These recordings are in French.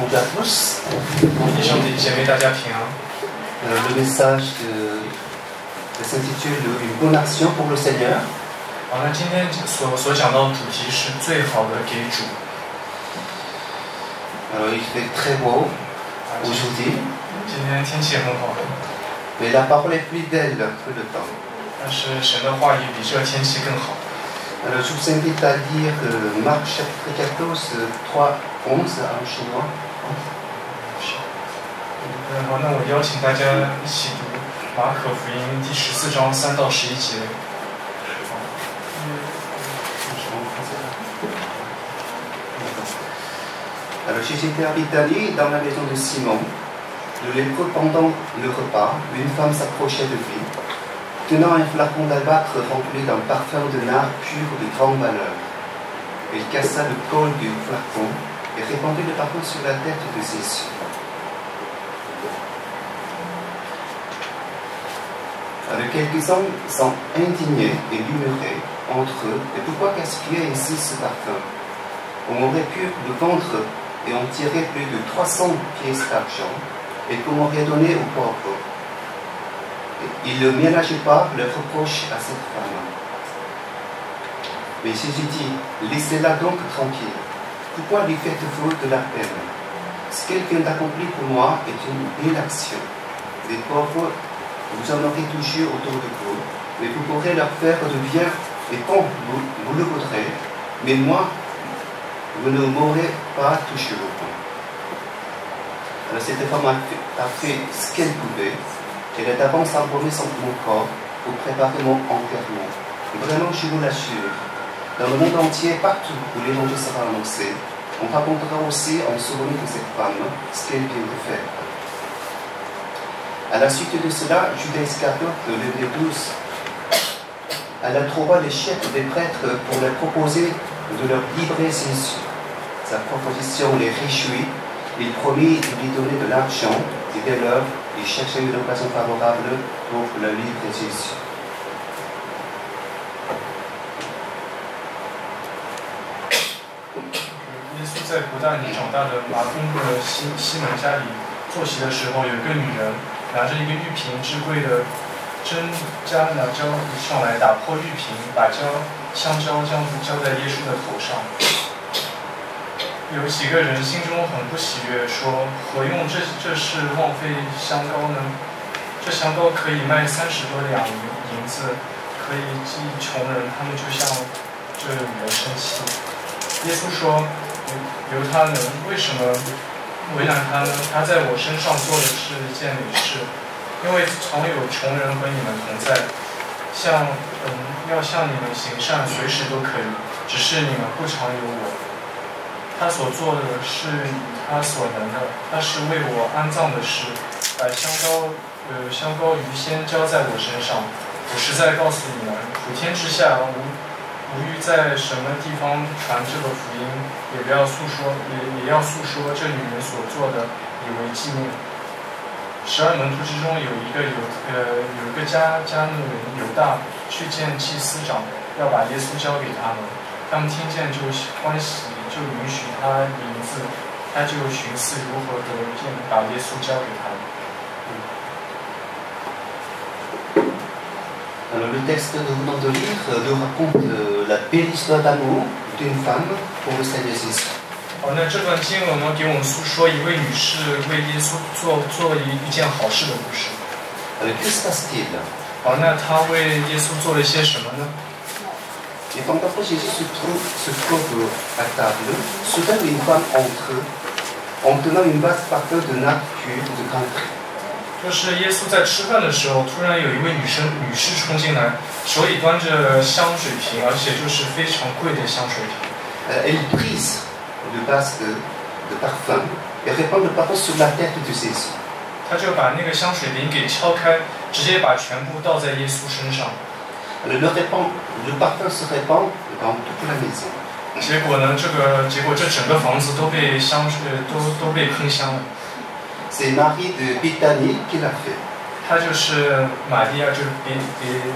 Bonjour à tous. 弟兄姐妹，大家平安。Le message s'intitule Une bonne action pour le Seigneur. 好，那今天所讲到的主题是最好的给主。Il fait très beau aujourd'hui. 今天天气很好， Mais la parole est plus belle que le temps. 但是神的话语比这天气更好。 Alors je vous invite à lire Marc chapitre 14, 3, 11 en chinois. 好，那我邀请大家一起读马可福音第14章3到11节。 Alors Jésus était à Béthanie, dans la maison de Simon. De l'époque, pendant le repas, une femme s'approchait de lui, tenant un flacon d'albâtre rempli d'un parfum de nard pur de grande valeur. Elle cassa le col du flacon et répandit le parfum sur la tête de Jésus. Alors quelques-uns sont indignés et murmuraient entre eux, et pourquoi gaspiller ainsi ce parfum? On aurait pu le vendre et en tirer plus de 300 pièces d'argent et qu'on aurait donné aux pauvres. Il ne ménageait pas leurs reproches à cette femme. Mais Jésus dit, laissez-la donc tranquille. Pourquoi lui faites-vous de la peine? Ce qu'elle vient d'accomplir pour moi est une belle action. Les pauvres, vous en aurez toujours autour de vous, mais vous pourrez leur faire du bien et quand vous le voudrez. Mais moi, vous ne m'aurez pas toujours. Alors cette femme a fait ce qu'elle pouvait. Elle a d'avance embaumé mon corps pour préparer mon enterrement. Vraiment, je vous l'assure, dans le monde entier, partout où l'évangile sera annoncé, on racontera aussi en souvenir de cette femme ce qu'elle vient de faire. À la suite de cela, Judas Iscariote, le 12, elle a trouvé les chefs des prêtres pour leur proposer de leur livrer Jésus. Sa proposition les réjouit. Il promit de lui donner de l'argent et dès lors, il cherchait une occasion favorable pour le livrer Jésus. Jésus 在不大尼长大的马东部的西门家里坐席的时候，有一个女人拿着一个玉瓶至贵的真迦拿胶上来，打破玉瓶，把香蕉这样子浇在耶稣的头上。有几个人心中很不喜悦，说何用这是浪费香膏呢？这香膏可以卖30多两银子，可以济穷人。他们就向这女人生气。耶稣说：“犹他人为什么为难他呢？他在我身上做的是一件美事，因为常有穷人和你们同在，要向你们行善，随时都可以，只是你们不常有我。他所做的是以他所能的，那是为我安葬的事，把香膏鱼先浇在我身上。我实在告诉你们，普天之下无欲在什么地方传这个福音，也要诉说这女人所做的，以为纪念。12门徒之中有一个加勒人犹大去见祭司长，要把耶稣交给他们。他们听见就欢喜，就允许他银子，他就寻思如何得见把耶稣交给他们。 Alors le texte que nous venons de lire nous raconte la belle histoire d'amour d'une femme pour le Seigneur Jésus. 好，那这段经文呢，给我们诉说一位女士为耶稣做一件好事的故事。Que se passe-t-il? 好，那她为耶稣做了一些什么呢？ Et pendant que Jésus se trouve à table, soudain une femme entre en tenant une basse parfum de nard pur de grand prix. 就是耶稣在吃饭的时候，突然有一位女士冲进来，手里端着香水瓶，而且就是非常贵的香水瓶。Elle brise le basse de parfum et répand le parfum sur la tête de Jésus. 她就把那个香水瓶给敲开，直接把全部倒在耶稣身上。Le parfum se répand dans toute la maison. 结果这整个房子都被香水都被喷香了。 C'est Marie de Béthanie qui l'a fait. 她就是玛利亚，就是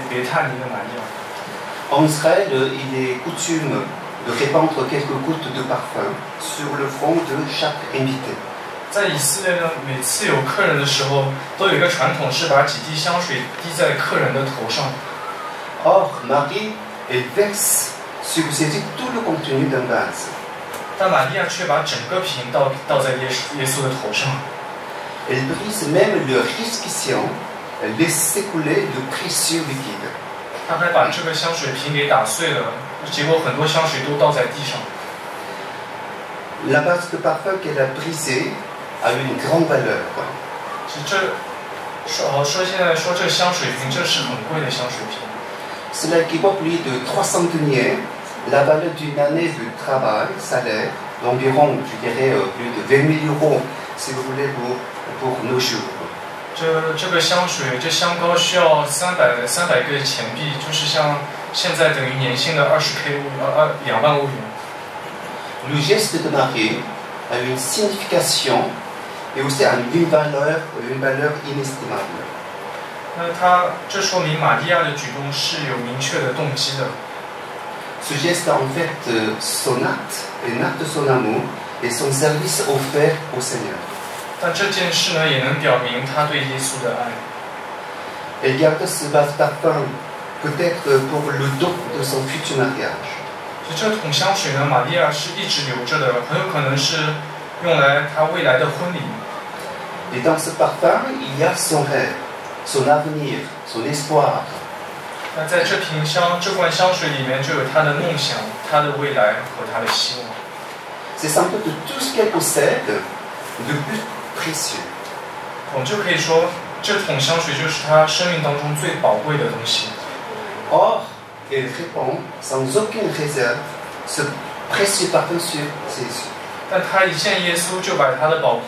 别塔尼的玛利亚。En Israël, il est coutume de répandre quelques gouttes de parfum sur le front de chaque invité. 在以色列呢，每次有客人的时候，都有一个传统是把几滴香水滴在客人的头上。Or, Marie, elle verse sur Jésus tout le contenu d'un vase. 但玛利亚却把整个瓶倒在耶稣的头上。Elle brise même le récipient, elle laisse s'écouler le précieux liquide. 她还把这个香水瓶给打碎了，结果很多香水都倒在地上。La base de parfum qu'elle a brisée a une grande valeur. 其实现在说这香水瓶，这是很贵的香水瓶。Cela équivaut plus de 300 deniers, la valeur d'une année de travail, salaire, d'environ, je dirais, plus de 20 000 euros, si vous voulez, pour nos jours. 这个香水，这香膏需要300个钱币，就是像现在等于年薪的2万欧元。Le geste de Marie a une signification et aussi une valeur inestimable. 这说明玛利亚的举动是有明确的动机的。Ce geste en fait son acte, un acte de son amour et son service offert au Seigneur. 但这件事呢，也能表明他对耶稣的爱。Elle garde ce vase parfum peut-être pour le don de son futur mariage. 所以这桶香水呢，玛利亚是一直留着的，很有可能是用来她未来的婚礼。Et dans ce parfum, il y a son rêve, son avenir, son espoir. 那在这罐香水里面，就有她的梦想、她的未来和她的希望。C'est sans doute tout ce qu'elle possède de plus précieux. 我们就可以说，这桶香水就是她生命当中最宝贵的东西。Or, elle répand sans aucune réserve ce précieux parfum sur Jésus. 但她一见耶稣，就把她的宝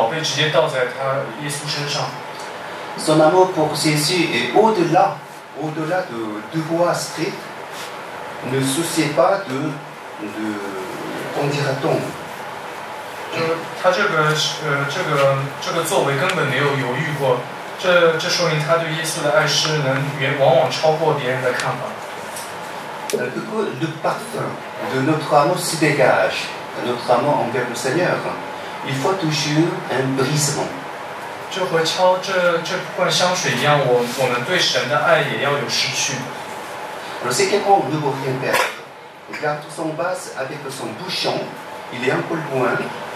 贝直接倒在耶稣身上。Son amour pour Jésus est au-delà de devoirs stricts, ne souciez pas de qu'en dira-t-on. 就是他这个作为根本没有犹豫过，这说明他对耶稣的爱是往往超过别人的看法。Le parfum de notre amour se dégage, notre amour envers le Seigneur. Il faut toujours un brisement. 就和敲这罐香水一样，我们对神的爱也要有失去。Alors c'est quelqu'un ne veut rien perdre. Il garde son vase avec son bouchon. Il est un peu loin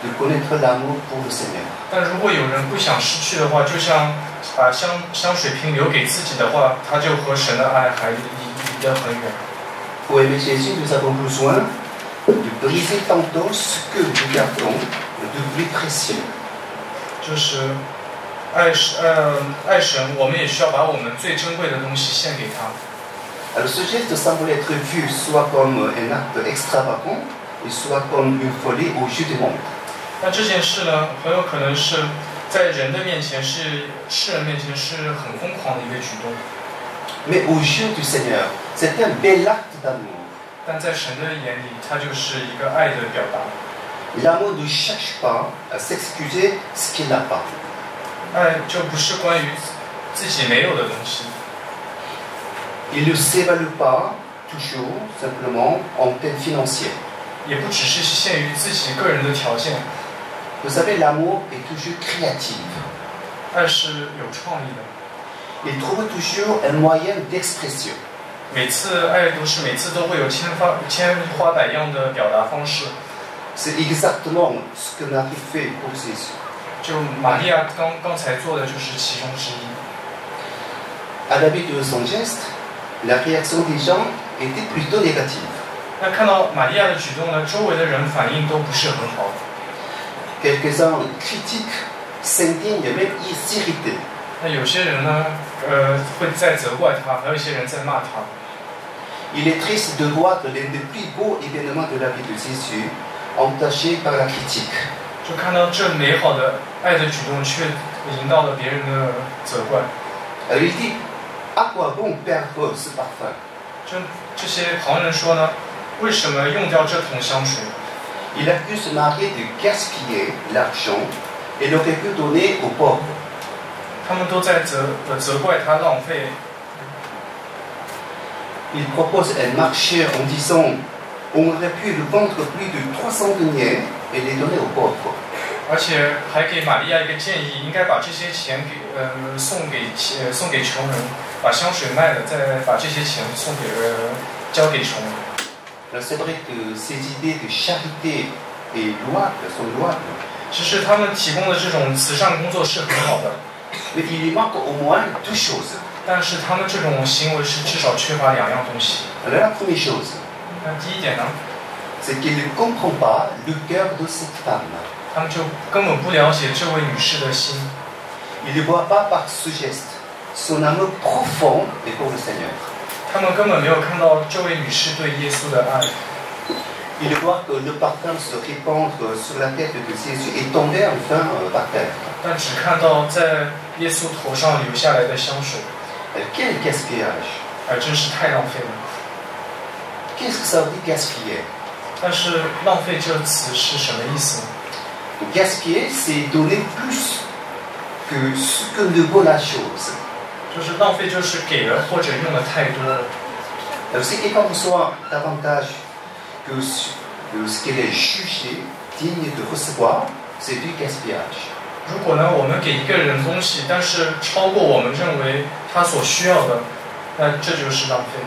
de connaître l'amour pour le Seigneur. 但如果有人不想失去的话，就像把香水瓶留给自己的话，他就和神的爱还离得很远。Pour aimer Jésus, nous avons besoin de briser tantôt ce que nous gardons de plus précieux. 就是爱神，我们也需要把我们最珍贵的东西献给他。Alors ce geste semble être vu soit comme un acte extravagant, et soit comme une folie au jeu du monde. 那这件事呢，很有可能是在人的面前世人面前是很疯狂的一个举动。Mais aux yeux du Seigneur, c'est un bel acte d'amour. 但在神的眼里，它就是一个爱的表达。L'amour ne cherche pas à s'excuser ce qu'il n'a pas. 爱就不是关于自己没有的东西。Il ne s'évalue pas toujours simplement en termes financiers. 也不只是限于自己个人的条件。Vous savez, l'amour est toujours créatif. 爱是有创意的。Il trouve toujours un moyen d'expression. 每次都会有千花百样的表达方式。C'est exactement ce que Marie fait pour Jésus. 就玛利亚刚才做的就是其中之一。À la vue de son geste, la réaction des gens était plutôt négative. 那看到玛利亚的举动呢，周围的人反应都不是很好。Quelques-uns critiquent, s'indignent, même s'irritent. 那有些人呢，会在责怪他，还有一些人在骂他。Il est triste de voir l'un des plus beaux événements de la vie de Jésus entaché par la critique. 就看到这美好的爱的举动，却引到了别人的责怪。Alors il dit, à quoi bon perdre ce parfum? 这些旁人说呢，为什么用掉这桶香水？ Il accuse Marie de gaspiller l'argent et l'aurait pu donner aux pauvres. 他们都在责怪他浪费。Il propose un marché en disant, on aurait pu le vendre plus de 300 deniers et les donner aux pauvres. 而且还给玛利亚一个建议，应该把这些钱送给穷人，把香水卖了，再把这些钱交给穷人。C'est vrai que ces idées de charité sont louables. 其实他们提供的这种慈善工作是很好的， Mais il lui manque au moins 2 choses. 但是他们这种行为是至少缺乏2样东西。Alors la première chose, 那第一点呢， c'est qu'il ne comprend pas le cœur de cette femme. 他们就根本不了解这位女士的心， Il ne voit pas par ce geste son amour profond pour le Seigneur. 他们根本没有看到这位女士对耶稣的爱。 Il voit que le parfum se répandre sur la tête de Jésus et tomber enfin par terre. 但只看到在耶稣头上流下来的香水， Quel gaspillage! 真是太浪费了。 Qu'est-ce que ça veut dire gaspiller? 但是浪费这个词是什么意思呢？ Gaspiller, c'est donner plus que ce que ne vaut la chose. 就是浪费，就是给了或者用的太多了。 Alors, si quelqu'un reçoit davantage que ce qu'il est jugé digne de recevoir, c'est du gaspillage. 如果呢，我们给一个人东西，但是超过我们认为他所需要的，那这就是浪费。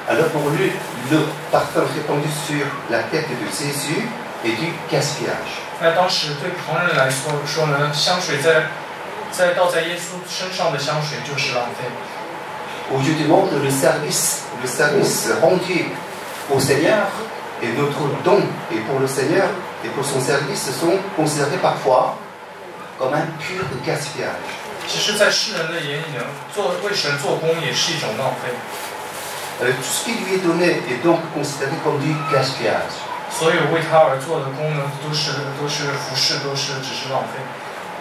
Alors pour lui, le parfum répandu sur la tête de Jésus est du gaspillage. 那当时对旁人来说呢，香水倒在耶稣身上的香水就是浪费。 Au lieu du monde, le service rendu au Seigneur et notre don et pour le Seigneur et pour son service sont considérés parfois comme un pur gaspillage. 其实，在世人的眼里呢，为神做工也是一种浪费。 Tout ce qui lui est donné est donc considéré comme du gaspillage. 所有为他而做的工呢，都是服侍，只是浪费。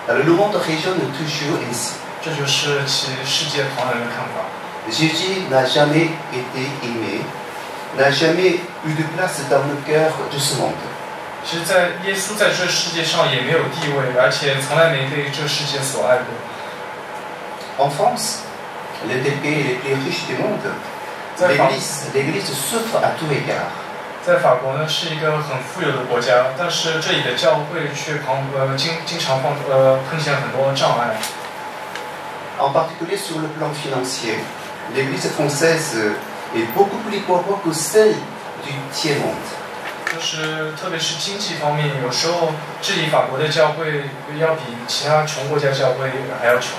Alors, le monde raisonne toujours ainsi. 这就是其世界旁人的看法。 Jésus n'a jamais été aimé, n'a jamais eu de place dans le cœur de ce monde. 其实，在耶稣在这世界上也没有地位，而且从来没被这世界所爱过。 En France, l'un des pays les plus riches du monde, l'Église souffre à tout égard. 在法国呢，是一个很富有的国家，但是这里的教会却经常碰见很多障碍。 En particulier sur le plan financier, l'Église française est beaucoup plus pauvre que celle du tiers-monde. 就是特别是经济方面，有时候治理法国的教会要比其他穷国家教会还要穷。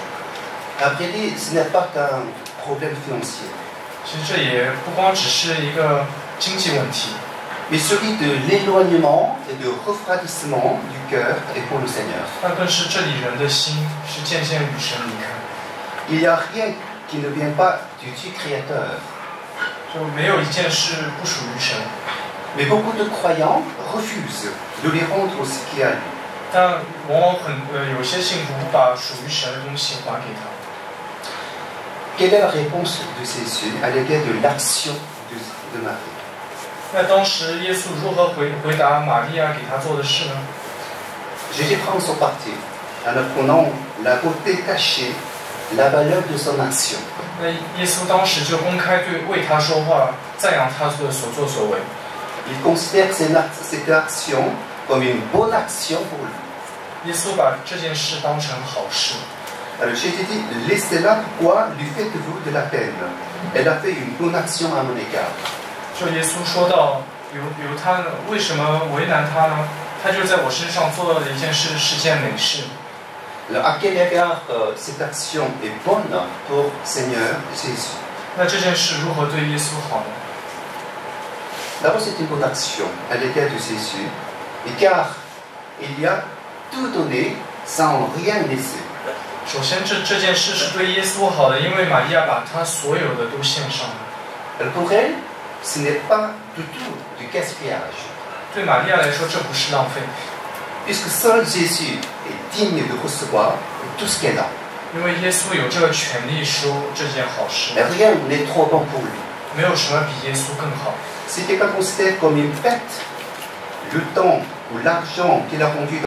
À vrai dire, ce n'est pas qu'un problème financier, 其实这也不光只是一个经济问题， mais celui de l'éloignement et de refroidissement du cœur et pour le Seigneur. 但更是这里人的心是渐渐与神离开。 Il n'y a rien qui ne vient pas du Dieu créateur. 就没有一件事不属于神。 Mais beaucoup de croyants refusent de lui rendre ce qui est à lui. 但往往有些信徒不把属于神的东西还给他。 Quelle est la réponse de Jésus à l'égard de l'action de Marie? 那当时耶稣如何回答玛利亚给他做的事呢？ Jésus prend son parti en apprenant la beauté cachée, la valeur de son action. 那耶稣当时就公开为他说话，赞扬他的所作所为。 Il considère cette action comme une bonne action pour lui. 耶稣把这件事当成好事。 Alors Jésus dit, laissez-la, pourquoi lui faites-vous de la peine? Elle a fait une bonne action à mon égard. 就耶稣说到，由他为什么为难他呢？他就在我身上做了一件事，是件美事。 Alors à quel égard cette action est bonne pour Seigneur Jésus? 那这件事如何对耶稣好呢？ D'abord, c'est une bonne action à l'égard de Jésus, et car il y a tout donné sans rien laisser. 首先，这件事是对耶稣好的，因为玛利亚把她所有的都献上了。 Alors pour elle, ce n'est pas du tout du gaspillage, 对玛利亚来说，这不是浪费， puisque seul Jésus est digne de recevoir tout ce qu'elle a. 因为耶稣有这个权利说这件好事， Rien n'est trop bon pour lui. 没有什么比耶稣更好。 Si quelqu'un considère comme une fête le temps ou l'argent qu'il a rendu